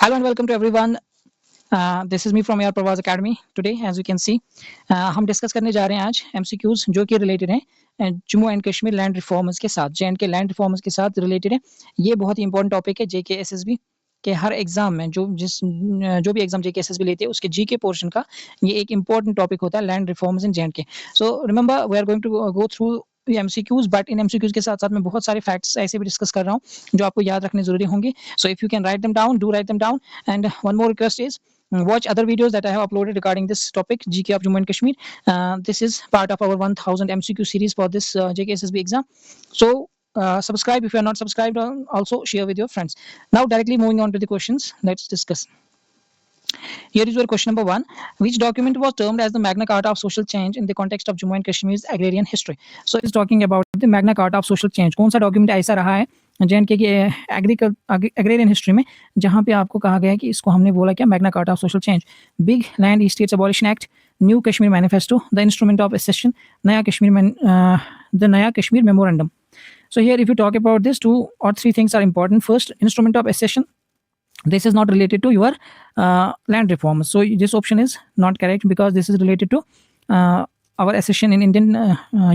Hello and welcome to everyone. This is me from your Pravaz Academy. Today, as you can see, हम discuss करने जा रहे हैं आज MCQs जो कि रिलेटेड हैं Jammu and Kashmir land reforms के साथ, J&K लैंड रिफॉर्म्स के साथ रिलेटेड है। ये बहुत ही इंपॉर्टेंट टॉपिक है JK SSB के हर एग्जाम में जो भी एग्जाम JK SSB लेते हैं उसके GK पोर्शन का ये एक इंपॉर्टेंट टॉपिक होता है, land reforms in J&K। So remember we are going to go through MCQs, but in MCQs के साथ साथ मैं बहुत सारे फैक्ट्स ऐसे भी डिस्कस कर रहा हूँ जो आपको याद रखने जरूरी होंगे। So if you can write them down, do write them down. And one more request is watch other videos that I have uploaded regarding this topic, GK of Jammu and Kashmir. This is part of our 1000 MCQ series for this JK SSB exam. So subscribe if you are not subscribed. Also share with your friends. Now directly moving on to the questions, let's discuss. Here is your question number 1. Which document was termed as the Magna Carta of social change in the context of Jammu and Kashmir's agrarian history? So it's talking about the Magna Carta of social change. कौन सा document ऐसा रहा है J&K की agrarian history में जहाँ पे आपको कहा गया है कि इसको हमने बोला क्या, Magna Carta of social change, big land states abolition act, new Kashmir manifesto, the instrument of accession, the नया Kashmir memorandum. So here if you talk about this, 2 or 3 things are important. First, instrument of accession. This is not related to your land reform. So this option is not correct because this is related to our accession in Indian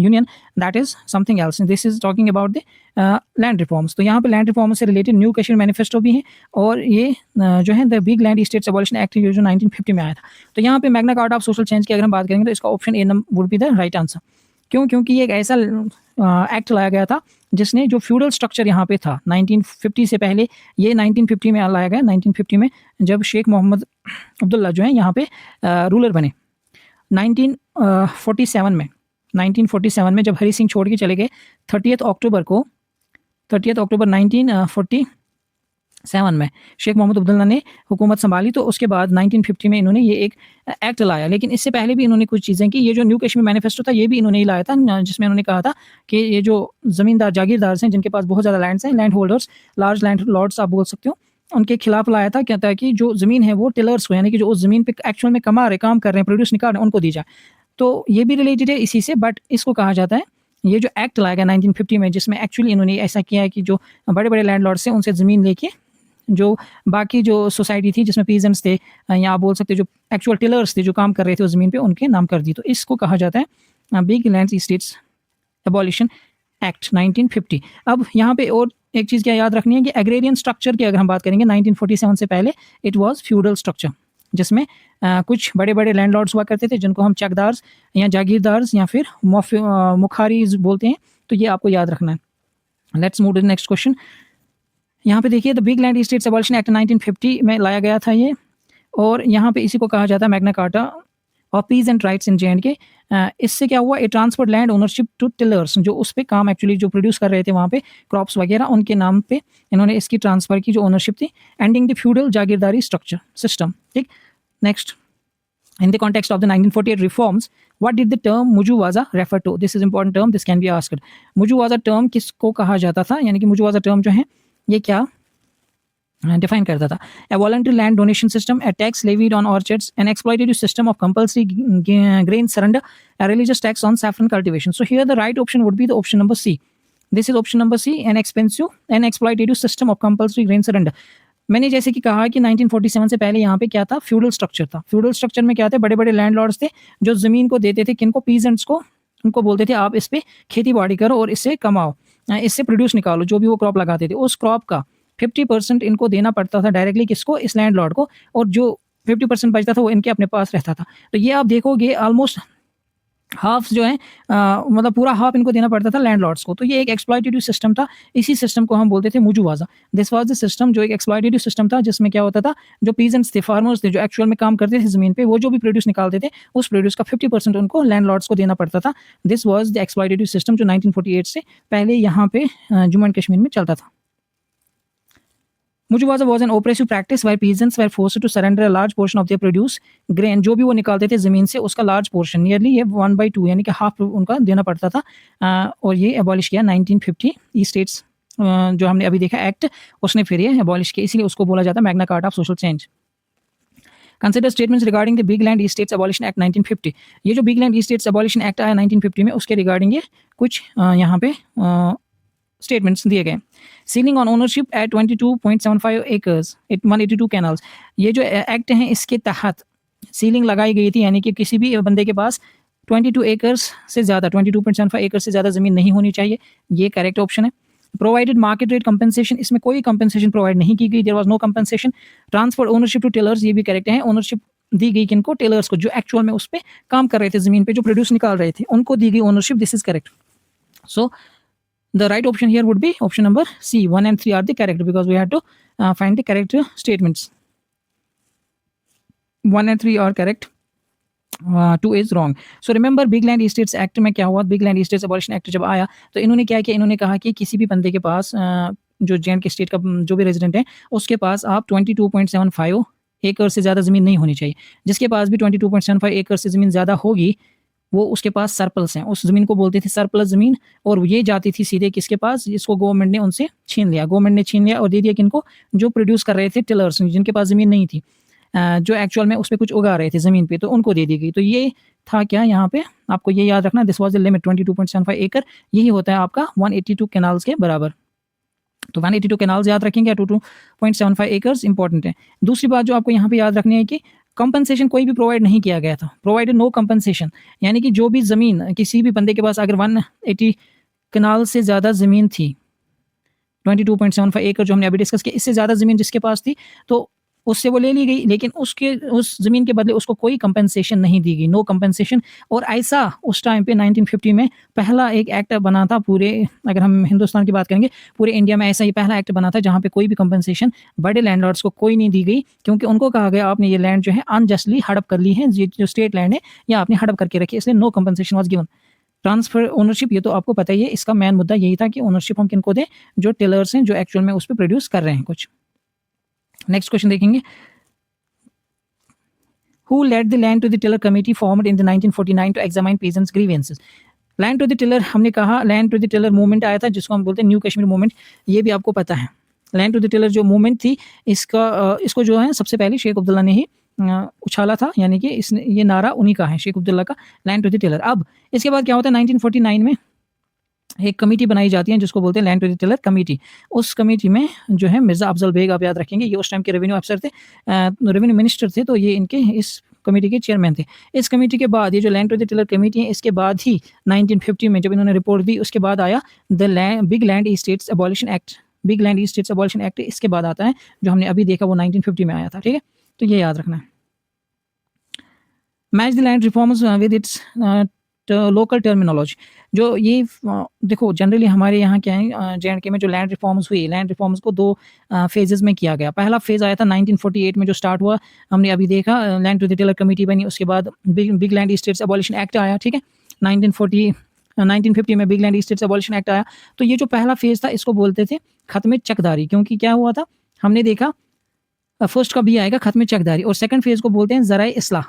Union. That is something else. And this is talking about the land reforms. तो यहाँ पे land reforms से related new Kashmir manifesto भी है और ये जो है the big land states abolition act जो 1950 में आया था. तो यहाँ पे Magna Carta of social change की अगर हम बात करेंगे तो इसका option A would be the right answer. क्यों? क्योंकि ये एक ऐसा एक्ट लाया गया था जिसने जो फ्यूडल स्ट्रक्चर यहाँ पे था 1950 से पहले, ये 1950 में लाया गया. 1950 में जब शेख मोहम्मद अब्दुल्ला जो है यहाँ पे रूलर बने. 1947 में जब हरी सिंह छोड़ के चले गए 30 अक्टूबर 1947 में शेख मोहम्मद अब्दुल्ला ने हुकूमत संभाली. तो उसके बाद 1950 में इन्होंने ये एक एक्ट लाया. लेकिन इससे पहले भी इन्होंने कुछ चीज़ें की. ये जो न्यू कश्मीर मैनिफेस्टो था ये भी इन्होंने ही लाया था, जिसमें उन्होंने कहा था कि ये जो ज़मींदार जागीरदार हैं जिनके पास बहुत ज़्यादा लैंड्स हैं, land holders, large landlords आप बोल सकते हो, उनके खिलाफ लाया था. कहता है कि जो ज़मीन है वो टिलर्स को, यानी कि जो उस ज़मीन पे एक्चुअल में काम कर रहे हैं, प्रोड्यूस निकाल रहे हैं, उनको दी जाए. तो ये भी रिलेटेड है इसी से. बट इसको कहा जाता है, ये जो एक्ट लाया गया 1950 में जिसमें एक्चुअली इन्होंने ऐसा किया है कि जो बड़े बड़े लैंड लॉर्ड्स हैं उनसे ज़मीन लेके जो बाकी जो सोसाइटी थी जिसमें पीजेंट्स थे या आप बोल सकते जो एक्चुअल टिलर्स थे जो काम कर रहे थे उस ज़मीन पे, उनके नाम कर दी. तो इसको कहा जाता है big land states abolition act 1950. अब यहाँ पे और एक चीज़ क्या याद रखनी है कि एग्रेरियन स्ट्रक्चर की अगर हम बात करेंगे 1947 से पहले इट वाज फ्यूडल स्ट्रक्चर, जिसमें कुछ बड़े बड़े लैंडलॉर्ड्स हुआ करते थे जिनको हम चकदार्स या जागीरदार्स या फिर मुखारीज बोलते हैं. तो ये आपको याद रखना है. Let's move to the next question. यहाँ पे देखिए the big land states abolition act 1950 में लाया गया था ये, और यहाँ पे इसी को कहा जाता है Magna Carta of peace and rights in J&K. इससे क्या हुआ, a transferred land ownership to tillers, जो उस पे काम एक्चुअली जो प्रोड्यूस कर रहे थे वहाँ पे क्रॉप्स वगैरह, उनके नाम पे इन्होंने इसकी ट्रांसफर की जो ओनरशिप थी. एंडिंग द फ्यूडल जागीरदारी स्ट्रक्चर सिस्टम. ठीक. Next, in the context of the 1948 reforms, what did the term मुजुवाजा refer to? This is important term, this can be asked. मुजुवाजा term किसको कहा जाता था, यानी कि मुजुवाजा term जो है ये क्या डिफाइन करता था? A voluntary land donation system, a tax levied on orchards, an exploitative system of compulsory grain surrender, a religious tax on saffron cultivation. So here the right option would be the option number C. This is option number C, an exploitative system of compulsory grain surrender. मैंने जैसे कि कहा कि 1947 से पहले यहाँ पे क्या था, फ्यूडल स्ट्रक्चर था. फ्यूडल स्ट्रक्चर में क्या थे, बड़े बड़े लैंडलॉर्ड्स थे जो ज़मीन को देते थे किनको, पीजेंट्स को. उनको बोलते थे आप इस पे खेती बाड़ी करो और इससे कमाओ, इससे प्रोड्यूस निकालो, जो भी वो क्रॉप लगाते थे उस क्रॉप का 50% इनको देना पड़ता था डायरेक्टली किसको, इस लैंडलॉर्ड को, और जो 50% बचता था वो इनके अपने पास रहता था. तो ये आप देखोगे ऑलमोस्ट हाफ जो है मतलब पूरा हाफ इनको देना पड़ता था लैंडलॉर्ड्स को. तो ये एक एक्सप्लॉइटेटिव सिस्टम था. इसी सिस्टम को हम बोलते थे मुजुवाजा. दिस वाज द सिस्टम जो एक एक्सप्लॉइटेटिव सिस्टम था जिसमें क्या होता था, जो पीजेंट्स थे, फार्मर्स थे, जो एक्चुअल में काम करते थे ज़मीन पे, वो जो भी प्रोड्यूस निकालते थे उस प्रोड्यूस का 50% उनको लैंडलॉर्ड्स को देना पड़ता था. This was the exploitative system जो 1948 से पहले यहाँ पे जम्मू एंड कश्मीर में चलता था. मुजुवाजा was an oppressive practice where peasants were forced to surrender a large portion of their produce grain, जो भी वो निकालते थे ज़मीन से उसका लार्ज पोर्शन, नियरली ये 1/2 यानी कि हाफ उनका देना पड़ता था. और ये एबॉलिश किया 1950 ई स्टेट्स जो हमने अभी देखा एक्ट, उसने फिर ये एबॉलिश किया, इसलिए उसको बोला जाता है Magna Carta of social change. Consider statements regarding the big land states abolition act 1950. ये जो big land states abolition act आया 1950 में उसके रिगार्डिंग ये कुछ यहाँ पे स्टेटमेंट्स दिए गए। Ceiling on ownership at 22.75 acres, 182 canals, ये जो एक्ट हैं इसके तहत सीलिंग लगाई गई थी, यानी कि किसी भी बंदे के पास 22 एकर्स से ज़्यादा 22.75 एकर्स से ज़्यादा ज़मीन नहीं होनी चाहिए। ये करेक्ट ऑप्शन है। प्रोवाइडेड मार्केट रेट कंपनसेशन, इसमें कोई कंपनसेशन प्रोवाइड नहीं की गई, there was no compensation. Transfer ownership to tillers, ये भी करेक्ट है। ओनरशिप दी गई किनको? टेलर्स को, जो एक्चुअल में उस पे काम कर रहे थे, ज़मीन पे जो प्रोड्यूस निकाल रहे थे, उनको दी गई ownership. This is correct. So the right option here would be option number C. 1 and 3 are the correct because we had to find the correct statements. 1 and 3 are correct. 2 is wrong. So remember Big Land Estates Act में क्या हुआ? Big Land Estates Abolition Act जब आया तो इन्होंने क्या किया? इन्होंने कहा कि किसी भी बंदे के पास जो J&K स्टेट का जो भी रेजिडेंट है उसके पास आप 22.75 एकड़ से ज़्यादा ज़मीन नहीं होनी चाहिए। जिसके पास भी 22.75 एकड़ से ज़मीन ज़्यादा होगी वो उसके पास सरप्लस हैं, उस ज़मीन को बोलते थे सरप्लस ज़मीन, और ये जाती थी सीधे किसके पास? जिसको गवर्नमेंट ने उनसे छीन लिया। गवर्नमेंट ने छीन लिया और दे दिया किनको? जो प्रोड्यूस कर रहे थे, टिलर्स, जिनके पास ज़मीन नहीं थी, जो एक्चुअल में उस पर कुछ उगा रहे थे ज़मीन पे, तो उनको दे दी गई। तो ये था क्या यहाँ पे? आपको ये याद रखना, दिस वॉज द लिमिट 22.75 एकड़, यही होता है आपका 182 कैनाल्स के बराबर। तो 182 कैनाल्स याद रखेंगे, 22.75 एकर्स इंपॉर्टेंट है। दूसरी बात जो आपको यहाँ पे याद रखनी है कि कंपनसेशन कोई भी प्रोवाइड नहीं किया गया था, प्रोवाइडेड नो कंपनसेशन, यानी कि जो भी ज़मीन किसी भी बंदे के पास अगर 180 कनाल से ज़्यादा ज़मीन थी, 22.75 एकड़ जो हमने अभी डिस्कस किया, इससे ज़्यादा ज़मीन जिसके पास थी तो उससे वो ले ली गई, लेकिन उस ज़मीन के बदले उसको कोई कंपनसेशन नहीं दी गई, नो कंपनसेशन। और ऐसा उस टाइम पे 1950 में पहला एक एक्ट बना था पूरे, अगर हम हिंदुस्तान की बात करेंगे, पूरे इंडिया में ऐसा ही पहला एक्ट बना था जहाँ पे कोई भी कंपनसेशन बड़े लैंडलॉर्ड्स को कोई नहीं दी गई, क्योंकि उनको कहा गया आपने ये लैंड जो है अनजस्टली हड़प कर ली है, जो स्टेट लैंड है या आपने हड़प करके रखी है, इसलिए no compensation was given. Transfer ownership, ये तो आपको पता ही है, इसका मेन मुद्दा यही था कि ओनरशिप हम किनको दें? जो टिलर्स हैं, जो एक्चुअल में उस पर प्रोड्यूस कर रहे हैं कुछ। नेक्स्ट क्वेश्चन देखेंगे, Who led the Land to the Tiller Committee formed in the 1949 to examine peasants' grievances? Land to the tiller, हमने कहा land to the tiller movement आया था, जिसको हम बोलते हैं न्यू कश्मीर मूवमेंट, ये भी आपको पता है। लैंड टू द टिलर जो मूवमेंट थी, इसको जो है सबसे पहले शेख अब्दुल्ला ने ही उछाला था, यानी कि इसने ये नारा उन्हीं का है, शेख अब्दुल्ला का, लैंड टू द टिलर। अब इसके बाद क्या होता है, 1949 में एक कमेटी बनाई जाती है जिसको बोलते हैं land to the tiller committee. उस कमेटी में जो है मिर्ज़ा अफजल बेग, आप याद रखेंगे, ये उस टाइम के रेवेन्यू अफसर थे, रेवेन्यू मिनिस्टर थे, तो ये इनके इस कमेटी के चेयरमैन थे। इस कमेटी के बाद ये जो land to the tiller committee है, इसके बाद ही 1950 में जब इन्होंने रिपोर्ट दी, उसके बाद आया big land estates abolition act. Big land estates abolition act इसके बाद आता है, जो हमने अभी देखा वो 1950 में आया था। ठीक है, तो ये याद रखना है। Match the land reforms with its local terminology. जो ये देखो जनरली हमारे यहाँ क्या है, J&K में जो लैंड रिफॉर्म्स हुई, लैंड रिफॉर्म्स को 2 फेजेस में किया गया। पहला फेज़ आया था 1948 में जो स्टार्ट हुआ, हमने अभी देखा, land to the tiller committee बनी, उसके बाद big land estates abolition act आया। ठीक है, 1950 में big land estates abolition act आया। तो ये जो पहला फेज़ था इसको बोलते थे खत्म चकदारी, क्योंकि क्या हुआ था, हमने देखा फर्स्ट का भी आएगा खत्म चकदारी, और सेकंड फेज़ को बोलते हैं ज़राए इस्लाह।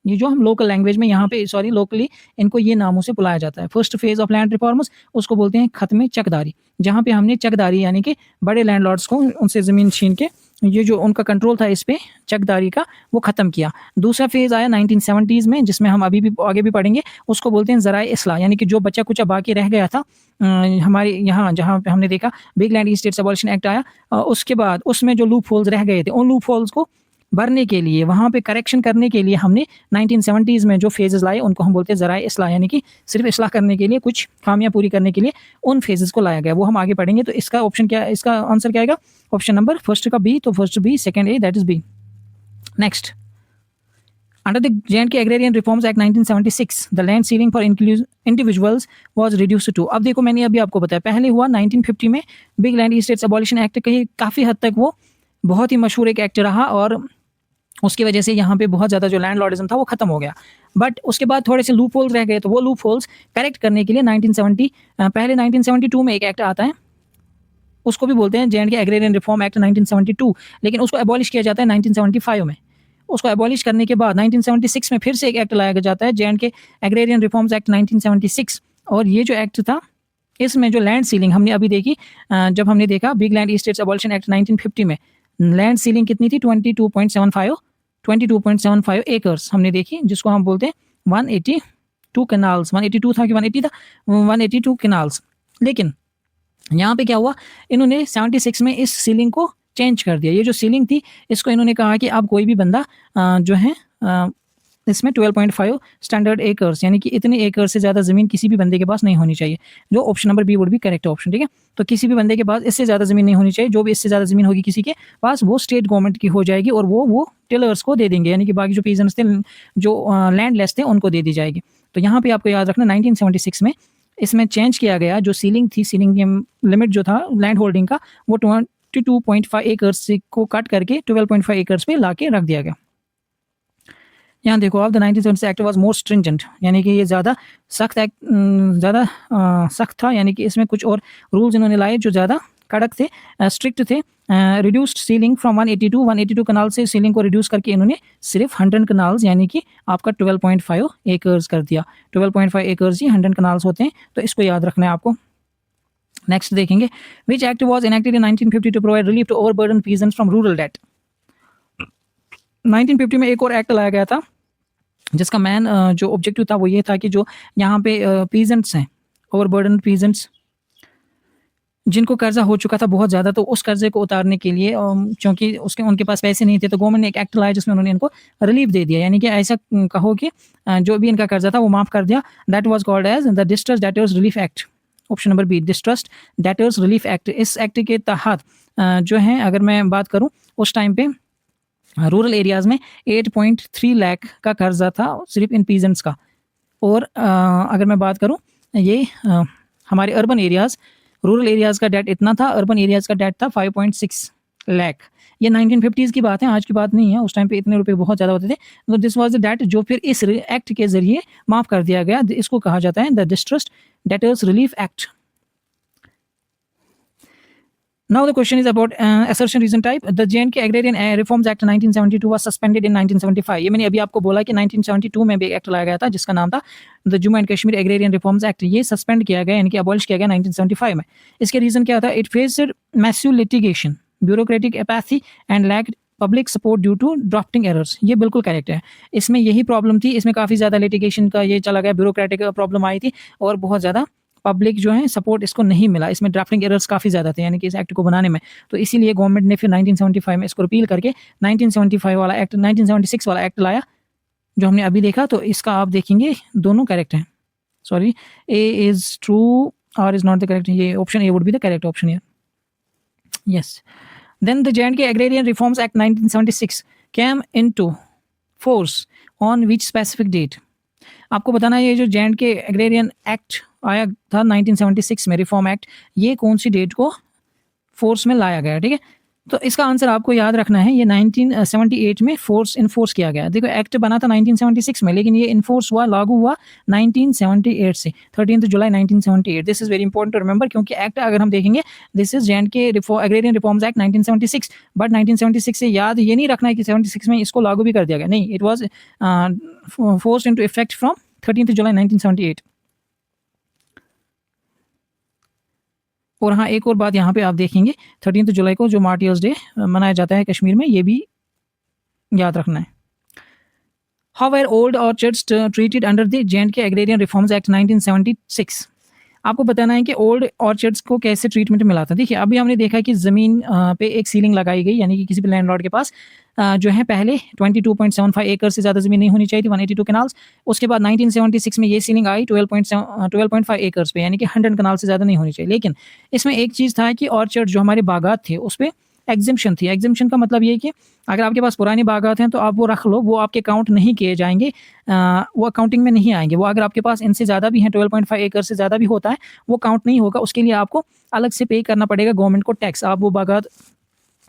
ये जो हम लोकल लैंग्वेज में यहाँ पे लोकली इनको ये नामों से बुलाया जाता है। First phase of land reforms, उसको बोलते हैं खत्म चकदारी, जहाँ पे हमने चकदारी यानी कि बड़े लैंडलॉर्ड्स को उनसे ज़मीन छीन के ये जो उनका कंट्रोल था इस पे चकदारी का, वो ख़त्म किया। दूसरा फेज़ आया 1970s में, जिसमें हम अभी भी आगे भी पढ़ेंगे, उसको बोलते हैं ज़राए इस्लाह, यानी कि जो बचा कुचा बाकी रह गया था हमारे यहाँ, जहाँ पे हमने देखा big land estates abolition act आया, उसके बाद उसमें जो लूप होल्स रह गए थे, उन लूप होल्स को भरने के लिए, वहाँ पे करेक्शन करने के लिए हमने 1970s में जो फेजेस लाए उनको हम बोलते हैं ज़राए इस्लाह, यानी कि सिर्फ इस्लाह करने के लिए, कुछ खामियां पूरी करने के लिए उन फेजेस को लाया गया। वो हम आगे पढ़ेंगे। तो इसका ऑप्शन क्या, इसका आंसर क्या आएगा? ऑप्शन नंबर फर्स्ट का बी, तो first B, second A, that is B. Next, under the J&K agrarian reforms act 1976 the land ceiling for individuals was reduced to. अब देखो मैंने अभी आपको बताया, पहले हुआ 1950 में big land estates abolition act, काफ़ी हद तक वो बहुत ही मशहूर एक एक्ट रहा, और उसकी वजह से यहाँ पे बहुत ज़्यादा जो लैंडलॉर्डिज्म था वो ख़त्म हो गया। बट उसके बाद थोड़े से लूप होल्स रह गए, तो वो लूप होल्स करेक्ट करने के लिए 1972 में एक एक्ट आता है, उसको भी बोलते हैं J&K एग्रेरियन रिफॉर्म एक्ट 1972, लेकिन उसको एबॉलिश किया जाता है 1975 में। उसको एबॉलिश करने के बाद 1976 में फिर से एक एक्ट लाया जाता है, J&K एग्रेरियन रिफॉर्म्स एक्ट 1976, और ये जो एक्ट था इसमें जो लैंड सीलिंग हमने अभी देखी, जब हमने देखा big land estates abolition act 1950 में लैंड सीलिंग कितनी थी, 22.75 एकर्स हमने देखी, जिसको हम बोलते हैं 182 कैनाल्स। 182 था कि 180 था, 182 कैनाल्स। लेकिन यहाँ पे क्या हुआ, इन्होंने 76 में इस सीलिंग को चेंज कर दिया। ये जो सीलिंग थी इसको इन्होंने कहा कि अब कोई भी बंदा जो है इसमें 12.5 स्टैंडर्ड एकर्स यानी कि इतने एकड़ से ज़्यादा ज़मीन किसी भी बंदे के पास नहीं होनी चाहिए, जो ऑप्शन नंबर बी वुड भी करेक्ट ऑप्शन, ठीक है। तो किसी भी बंदे के पास इससे ज़्यादा ज़मीन नहीं होनी चाहिए, जो भी इससे ज़्यादा ज़मीन होगी किसी के पास वो स्टेट गवर्नमेंट की हो जाएगी और वो टिलर्स को दे देंगे, यानी कि बाकी जो पीजन्स थे, जो लैंडलेस थे, उनको दे दी जाएगी। तो यहाँ पे आपको याद रखना 1976 में इसमें चेंज किया गया, जो सीलिंग थी, सीलिंग की लिमिट जो था लैंड होल्डिंग का, वो 22.5 एकर्स को कट करके 12.5 एकर्स पे ला के रख दिया गया। यहाँ देखो आप, the 1976 act was more stringent, यानी कि ये ज़्यादा सख्त एक्ट, ज़्यादा सख्त था, यानी कि इसमें कुछ और रूल्स इन्होंने लाए जो ज़्यादा कड़क थे, स्ट्रिक्ट थे। रिड्यूस्ड सीलिंग फ्रॉम 182 कनाल से सीलिंग को रिड्यूस करके इन्होंने सिर्फ 100 कनाल्स यानी कि आपका 12.5 एकर्स कर दिया। 12.5 एकर्स ही 100 कनाल्स होते हैं, तो इसको याद रखना है आपको। नेक्स्ट देखेंगे, which act was enacted in 1950 to provide relief to overburden peasants from rural debt. 1950 में एक और एक्ट लाया गया था जिसका मेन जो ऑब्जेक्टिव था वो ये था कि जो यहाँ पे पीजेंट्स हैं, ओवरबर्डन पीजेंट्स जिनको कर्जा हो चुका था बहुत ज़्यादा, तो उस कर्जे को उतारने के लिए क्योंकि उनके पास पैसे नहीं थे, तो गवर्नमेंट ने एक एक्ट लाया जिसमें उन्होंने इनको रिलीफ दे दिया, यानी कि ऐसा कहो कि जो भी इनका कर्जा था वो माफ़ कर दिया। That was called as the distressed debtors relief act, option number B, distressed debtors relief act. इस एक्ट के तहत जो है, अगर मैं बात करूँ उस टाइम पे रूरल एरियाज़ में 8.3 लाख का कर्जा था सिर्फ इन पीजेंट्स का, और अगर मैं बात करूँ ये हमारे अर्बन एरियाज़, रूरल एरियाज़ का डेट इतना था, अर्बन एरियाज़ का डेट था 5.6 लाख। ये 1950s की बात है, आज की बात नहीं है, उस टाइम पे इतने रुपए बहुत ज़्यादा होते थे। तो दिस वाज द डेट जो फिर इस एक्ट के ज़रिए माफ़ कर दिया गया, इसको कहा जाता है the distressed debtors relief act. Now the question is about assertion reason type. The J&K Agrarian Reforms Act 1972 was suspended in 1975. ये मैंने अभी आपको बोला कि 1972 में भी एक एक्ट लाया गया था जिसका नाम था the Jammu and Kashmir agrarian reforms act. ये सस्पेंड किया गया, यानी कि अबॉलिश किया गया 1975 में। इसके रीज़न क्या था? It faced massive litigation, bureaucratic apathy and lacked public support due to drafting errors. ये बिल्कुल करेक्ट है, इसमें यही प्रॉब्लम थी, इसमें काफ़ी ज़्यादा लिटिगेशन का ये चला गया, ब्यूरोक्रेटिक प्रॉब्लम आई थी और बहुत ज़्यादा पब्लिक जो है सपोर्ट इसको नहीं मिला। इसमें ड्राफ्टिंग एरर्स काफ़ी ज़्यादा थे, यानी कि इस एक्ट को बनाने में, तो इसीलिए गवर्नमेंट ने फिर 1975 में इसको रिपील करके 1975 वाला एक्ट, 1976 वाला एक्ट लाया जो हमने अभी देखा। तो इसका आप देखेंगे दोनों करेक्ट हैं, sorry, A is true, R is not the correct, ये option A would be the correct option here, yes. Then the J&K Agrarian Reforms Act 1976 came into force on which specific date? आपको बताना है ये जो J&K Agrarian Act आया था 1976 में, reform act, ये कौन सी डेट को फोर्स में लाया गया, ठीक है। तो इसका आंसर आपको याद रखना है, ये 1978 में इन्फोर्स किया गया। देखो एक्ट बना था 1976 में, लेकिन ये इन्फोर्स हुआ, लागू हुआ 1978 से, 13 जुलाई 1978। This is very important to remember, क्योंकि एक्ट अगर हम देखेंगे, this is J&K agrarian reforms act 1976, but 1976 से याद ये नहीं रखना है कि 76 में इसको लागू भी कर दिया गया, नहीं, it was forced into effect from 13 जुलाई 1978। और हाँ, एक और बात यहाँ पे आप देखेंगे, 13 जुलाई को जो मार्टियर्स डे मनाया जाता है कश्मीर में, ये भी याद रखना है। How were old orchards treated under the J&K agrarian reforms act 1976? आपको बताना है कि ओल्ड ऑर्चर्ड्स को कैसे ट्रीटमेंट मिला था। देखिए अभी हमने देखा कि ज़मीन पे एक सीलिंग लगाई गई, यानी कि किसी भी लैंडलॉर्ड के पास जो है पहले 22.75 एकड़ से ज़्यादा ज़मीन नहीं होनी चाहिए थी, 182 कनाल्स। उसके बाद 1976 में ये सीलिंग आई 12.5 एकर्स पे, यानी कि 100 कनाल से ज़्यादा नहीं होनी चाहिए। लेकिन इसमें एक चीज़ था कि ऑर्चर्ड जो हमारे बागात थे उस पर एग्जिम्पशन थी। एग्जिम्पशन का मतलब ये कि अगर आपके पास पुरानी बागात हैं तो आप वो रख लो, वो आपके काउंट नहीं किए जाएंगे, वो अकाउंटिंग में नहीं आएंगे। वो अगर आपके पास इनसे ज़्यादा भी हैं, 12.5 एकड़ से ज़्यादा भी होता है, वो काउंट नहीं होगा। उसके लिए आपको अलग से पे करना पड़ेगा गवर्नमेंट को टैक्स। आप वो बागात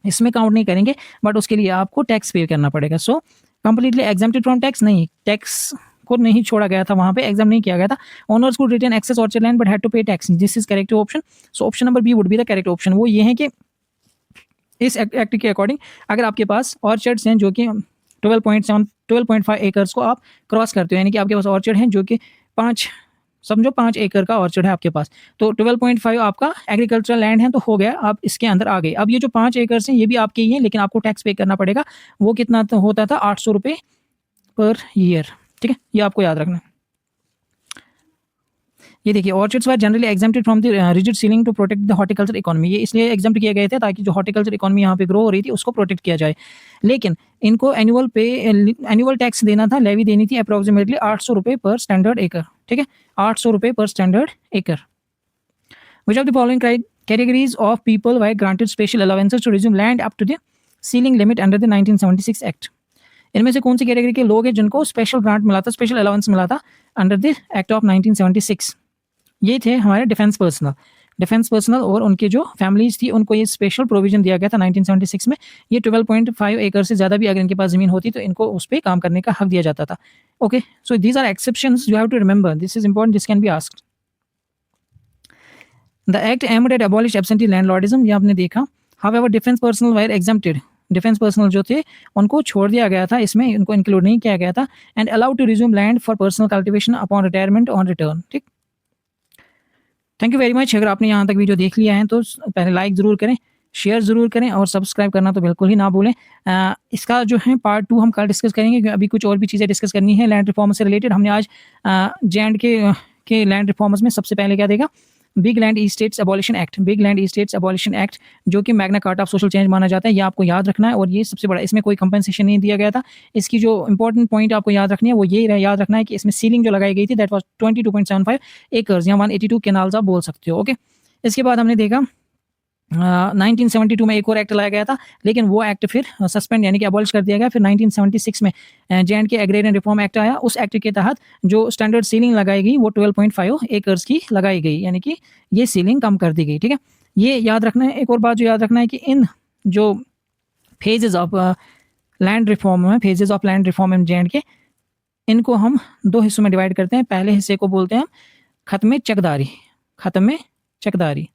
इसमें काउंट नहीं करेंगे, बट उसके लिए आपको टैक्स पे करना पड़ेगा। So completely exempted from tax नहीं, टैक्स को नहीं छोड़ा गया था, वहाँ पे एग्जाम नहीं किया गया था। Owners could retain excess orchard land but had to pay tax. This is correct option. So option number B would be the correct option. वो ये है कि इस एक्ट के अकॉर्डिंग अगर आपके पास ऑर्चर्ड्स हैं जो कि 12.5 एकर्स को आप क्रॉस करते हो, यानी कि आपके पास ऑर्चर्ड हैं जो कि 5 एकड़ का ऑर्चर्ड है आपके पास, तो 12.5 आपका एग्रीकल्चरल लैंड है, तो हो गया, आप इसके अंदर आ गए। अब ये जो 5 एकड़ हैं ये भी आपके ही हैं, लेकिन आपको टैक्स पे करना पड़ेगा। वो कितना तो होता था 800 रुपये पर ईयर, ठीक है, ये आपको याद रखना है। ये देखिए, orchards were generally exempted from the rigid ceiling to protect the horticulture economy. ये इसलिए एग्जेम्प्ट किए गए थे ताकि जो हॉर्टिकल्चर इकोनॉमी यहाँ पे ग्रो हो रही थी उसको प्रोटेक्ट किया जाए। लेकिन इनको एनुअल टैक्स देना था, लेवी देनी थी अप्रोक्सीमेटली 800 रुपये पर स्टैंडर्ड एकड़। ठीक है, 800 रुपये पर स्टैंडर्ड एकड़। Which of the following categories of people were granted special allowances to resume land up to the ceiling limit under the 1976 Act? इनमें से कौन सी कैटेगरी के लोग हैं जिनको स्पेशल ग्रांट मिला था, स्पेशल अलाउंस मिला था अंडर द एक्ट ऑफ 1976? ये थे हमारे डिफेंस पर्सनल और उनके जो फैमिलीज थी उनको ये स्पेशल प्रोविजन दिया गया था 1976 में। ये 12.5 एकड़ से ज़्यादा भी अगर इनके पास ज़मीन होती तो इनको उस पर काम करने का हक दिया जाता था। Okay, so these are exceptions you have to remember, this is important, this can be asked. The act aimed at abolish absentee landlordism, ये आपने देखा। However defence personnel were exempted, defence personnel जो थे उनको छोड़ दिया गया था, इसमें उनको इंक्लूड नहीं किया गया था। And allowed to resume land for personal cultivation upon retirement on return. ठीक, थैंक यू वेरी मच। अगर आपने यहाँ तक वीडियो देख लिया है तो पहले लाइक ज़रूर करें, शेयर ज़रूर करें और सब्सक्राइब करना तो बिल्कुल ही ना भूलें। इसका जो है पार्ट 2 हम कल डिस्कस करेंगे, क्योंकि अभी कुछ और भी चीज़ें डिस्कस करनी है लैंड रिफॉर्म से रिलेटेड। हमने आज J&K के लैंड रिफॉर्म्स में सबसे पहले क्या देखा, big land estates abolition act, big land estates abolition act जो कि Magna Carta of social change माना जाता है। ये आपको याद रखना है और ये सबसे बड़ा, इसमें कोई कंपनसेशन नहीं दिया गया था। इसकी जो इंपॉर्टेंट पॉइंट आपको याद रखनी है वो ये याद रखना है कि इसमें सीलिंग जो लगाई गई थी दैट वाज 22.75 एकर्स या 182 कैनाल्स आप बोल सकते हो। ओके, इसके बाद हमने देखा 1972 में एक और एक्ट लाया गया था, लेकिन वो एक्ट फिर सस्पेंड यानी कि अबॉलिश कर दिया गया। फिर 1976 में J&K एग्रेरियन रिफॉर्म एक्ट आया। उस एक्ट के तहत जो स्टैंडर्ड सीलिंग लगाई गई वो 12.5 एकर्स की लगाई गई, यानी कि ये सीलिंग कम कर दी गई। ठीक है, ये याद रखना है। एक और बात जो याद रखना है कि इन जो फेजेज ऑफ लैंड रिफॉर्म में, phases of land reform in J&K, इनको हम 2 हिस्सों में डिवाइड करते हैं। पहले हिस्से को बोलते हैं हम खत्म चकदारी, खत्म चकदारी,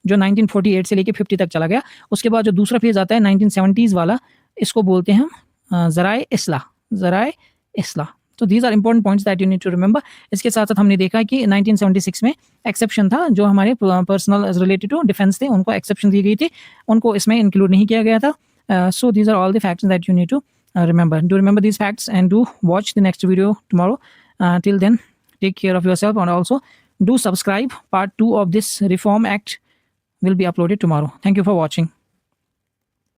जो 1948 से लेके 50 तक चला गया। उसके बाद जो दूसरा फेज आता है 1970s वाला, इसको बोलते हैं हम ज़राए इस्लाह। तो these are important points that you need to remember. इसके साथ साथ हमने देखा कि 1976 में एक्सेप्शन था, जो हमारे पर्सनल रिलेटेड टू डिफेंस थे उनको एक्सेप्शन दी गई थी, उनको इसमें इंक्लूड नहीं किया गया था। So these are all the facts that you need to remember. Do remember these facts and do watch the next video tomorrow. Till then, take care of yourself and also do subscribe. Part 2 of this Reform Act will be uploaded tomorrow. Thank you for watching.